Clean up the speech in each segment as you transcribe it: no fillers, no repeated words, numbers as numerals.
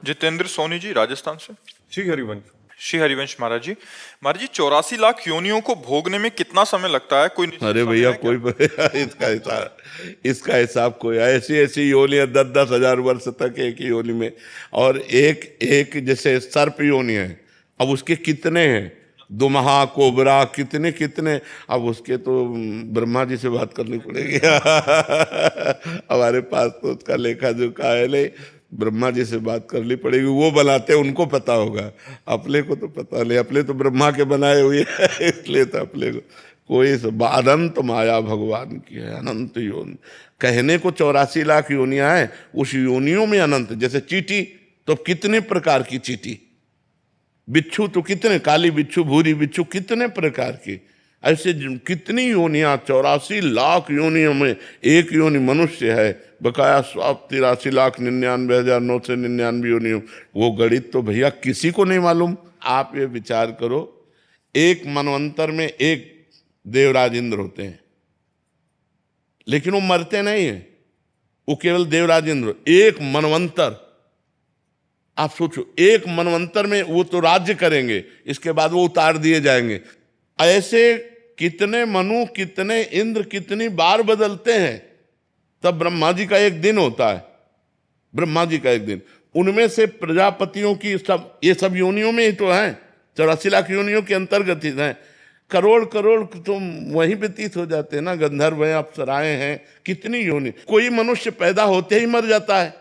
जितेंद्र सोनी जी राजस्थान से। श्री हरिवंश। श्री हरिवंश महाराज जी। महाराज जी 84 लाख योनियों को भोगने में कितना समय लगता है? कोई निश्चित अरे समय भैया है क्या? कोई इसका हिसाब कोई ऐसी ऐसी योनियां 10-10 हजार वर्ष तक एक ही योनि में। और एक एक जैसे सर्प योनि है, अब उसके कितने हैं, दुमहा कोबरा कितने कितने, अब उसके तो ब्रह्मा जी से बात करनी पड़ेगी हमारे पास तो उसका लेखा जोखा है नहीं, ब्रह्मा जी से बात करनी पड़ेगी, वो बनाते हैं उनको पता होगा, अपने को तो पता नहीं, अपने तो ब्रह्मा के बनाए हुए इसलिए तो अपने को कोई अनंत माया भगवान की है, अनंत योनि। कहने को 84 लाख योनियां हैं, उस योनियों में अनंत। जैसे चींटी तो कितने प्रकार की चींटी, बिच्छू तो कितने, काली बिच्छू भूरी बिच्छू कितने प्रकार की, ऐसे कितनी योनियां, 84 लाख योनियों में एक योनि मनुष्य है, बकाया 83,99,999 योनियों। वो गणित तो भैया किसी को नहीं मालूम। आप ये विचार करो, एक मनवंतर में एक देवराज इंद्र होते हैं, लेकिन वो मरते नहीं है, वो केवल देवराज इंद्र। एक मनवंतर, आप सोचो, एक मनवंतर में वो तो राज्य करेंगे, इसके बाद वो उतार दिए जाएंगे। ऐसे कितने मनु, कितने इंद्र, कितनी बार बदलते हैं, तब ब्रह्मा जी का एक दिन होता है, ब्रह्मा जी का एक दिन। उनमें से प्रजापतियों की सब, ये सब योनियों में ही तो हैं, 84 लाख योनियों के अंतर्गत ही हैं। करोड़ करोड़ तो वहीं व्यतीत हो जाते हैं ना, गंधर्व हैं, अप्सराएं हैं, कितनी योनि। कोई मनुष्य पैदा होते ही मर जाता है,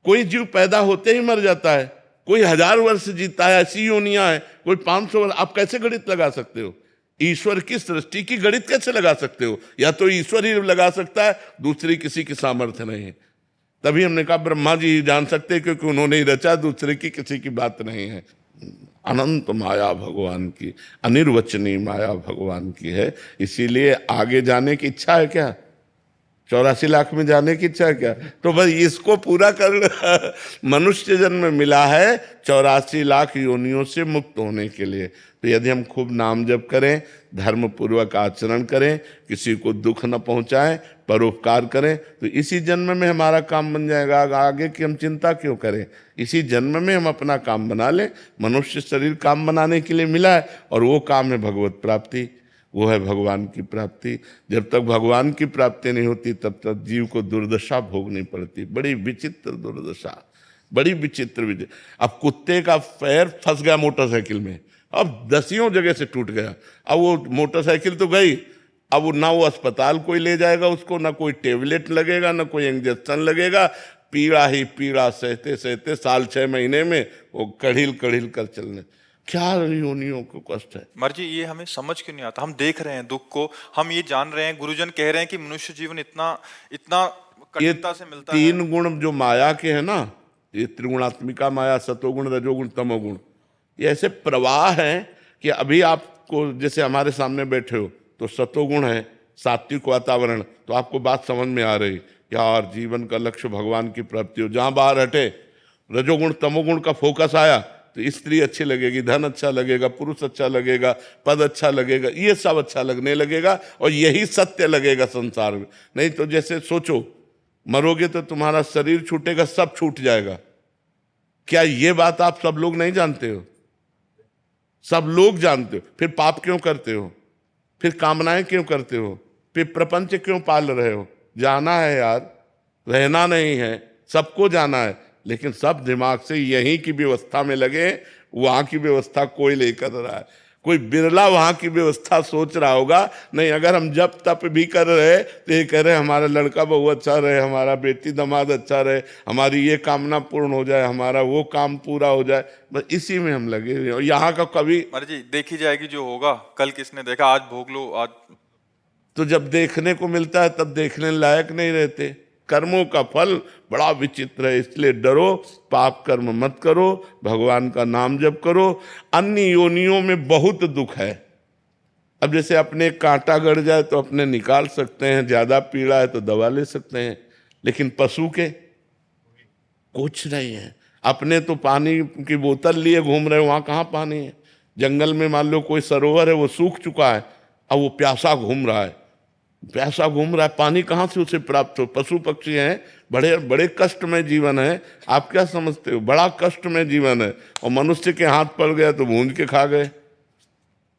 कोई जीव पैदा होते ही मर जाता है, कोई 1000 वर्ष जीता है, ऐसी योनियां हैं, कोई 500 वर्ष। आप कैसे गणित लगा सकते हो? ईश्वर की सृष्टि की गणित कैसे लगा सकते हो? या तो ईश्वर ही लगा सकता है, दूसरी किसी की सामर्थ्य नहीं है। तभी हमने कहा ब्रह्मा जी ही जान सकते हैं, क्योंकि उन्होंने ही रचा, दूसरे की किसी की बात नहीं है। अनंत माया भगवान की, अनिर्वचनीय माया भगवान की है। इसीलिए आगे जाने की इच्छा है क्या? 84 लाख में जाने की इच्छा है क्या? तो बस इसको पूरा कर मनुष्य जन्म मिला है 84 लाख योनियों से मुक्त होने के लिए। तो यदि हम खूब नाम जप करें, धर्म पूर्वक आचरण करें, किसी को दुख न पहुंचाएं, परोपकार करें, तो इसी जन्म में हमारा काम बन जाएगा। आगे की हम चिंता क्यों करें? इसी जन्म में हम अपना काम बना लें। मनुष्य शरीर काम बनाने के लिए मिला है, और वो काम है भगवत प्राप्ति, वो है भगवान की प्राप्ति। जब तक भगवान की प्राप्ति नहीं होती, तब तक जीव को दुर्दशा भोगनी पड़ती, बड़ी विचित्र दुर्दशा, बड़ी विचित्र। अब कुत्ते का पैर फंस गया मोटरसाइकिल में, अब 10 जगह से टूट गया, अब वो मोटरसाइकिल तो गई, अब वो ना वो अस्पताल कोई ले जाएगा उसको, ना कोई टेबलेट लगेगा, ना कोई इंजेक्शन लगेगा, पीड़ा ही पीड़ा सहते सहते साल 6 महीने में वो कढ़िल कढ़िल कर चलने। क्या योनियों को कष्ट है। मर जी, ये हमें समझ क्यों नहीं आता? हम देख रहे हैं दुख को, हम ये जान रहे हैं, गुरुजन कह रहे हैं कि मनुष्य जीवन इतना इतना कठिनता से मिलता है। 3 गुण जो माया के है ना, ये त्रिगुणात्मिका माया, सतोगुण रजोगुण तमोगुण, ये ऐसे प्रवाह हैं कि अभी आपको, जैसे हमारे सामने बैठे हो तो सतोगुण है, सात्विक वातावरण, तो आपको बात समझ में आ रही, यार जीवन का लक्ष्य भगवान की प्राप्ति हो। जहां बाहर हटे, रजोगुण तमोगुण का फोकस आया, तो स्त्री अच्छी लगेगी, धन अच्छा लगेगा, पुरुष अच्छा लगेगा, पद अच्छा लगेगा, ये सब अच्छा लगने लगेगा, और यही सत्य लगेगा संसार में। नहीं तो जैसे सोचो, मरोगे तो तुम्हारा शरीर छूटेगा, सब छूट जाएगा। क्या ये बात आप सब लोग नहीं जानते हो? सब लोग जानते हो। फिर पाप क्यों करते हो? फिर कामनाएं क्यों करते हो? फिर प्रपंच क्यों पाल रहे हो? जाना है यार, रहना नहीं है, सबको जाना है, लेकिन सब दिमाग से यहीं की व्यवस्था में लगे। वहां की व्यवस्था कोई नहीं कर रहा है, कोई बिरला वहां की व्यवस्था सोच रहा होगा। नहीं, अगर हम जब तप भी कर रहे तो ये कह रहे हमारा लड़का बहू अच्छा रहे, हमारा बेटी दामाद अच्छा रहे, हमारी ये कामना पूर्ण हो जाए, हमारा वो काम पूरा हो जाए, बस इसी में हम लगे हुए। और यहाँ का कभी मर्जी देखी जाएगी, जो होगा कल किसने देखा, आज भोग लो। आज तो जब देखने को मिलता है तब देखने लायक नहीं रहते। कर्मों का फल बड़ा विचित्र है, इसलिए डरो, पाप कर्म मत करो, भगवान का नाम जप करो। अन्य योनियों में बहुत दुख है। अब जैसे अपने कांटा गड़ जाए तो अपने निकाल सकते हैं, ज्यादा पीड़ा है तो दवा ले सकते हैं, लेकिन पशु के कुछ नहीं है। अपने तो पानी की बोतल लिए घूम रहे, वहां कहाँ पानी है? जंगल में मान लो कोई सरोवर है, वो सूख चुका है, अब वो प्यासा घूम रहा है, प्यासा घूम रहा है, पानी कहाँ से उसे प्राप्त हो? पशु पक्षी हैं, बड़े बड़े कष्टमय जीवन है। आप क्या समझते हो, बड़ा कष्टमय जीवन है। और मनुष्य के हाथ पड़ गया तो भूंज के खा गए।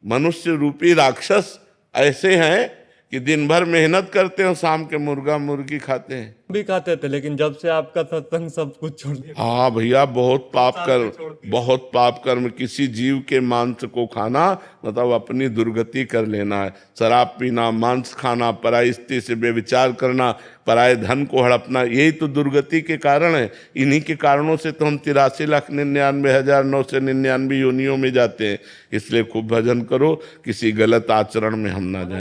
मनुष्य रूपी राक्षस ऐसे हैं कि दिन भर मेहनत करते हैं और शाम के मुर्गा मुर्गी खाते हैं। भी खाते थे, लेकिन जब से आपका सत्संग सब कुछ छोड़ दिया। हाँ भैया, बहुत पाप कर्म। किसी जीव के मांस को खाना मतलब अपनी दुर्गति कर लेना है। शराब पीना, मांस खाना, पराई स्त्री से व्यभिचार करना, पराये धन को हड़पना, यही तो दुर्गति के कारण है। इन्हीं के कारणों से तो हम 83,99,999 योनियों में जाते हैं। इसलिए खूब भजन करो, किसी गलत आचरण में हम ना जाए।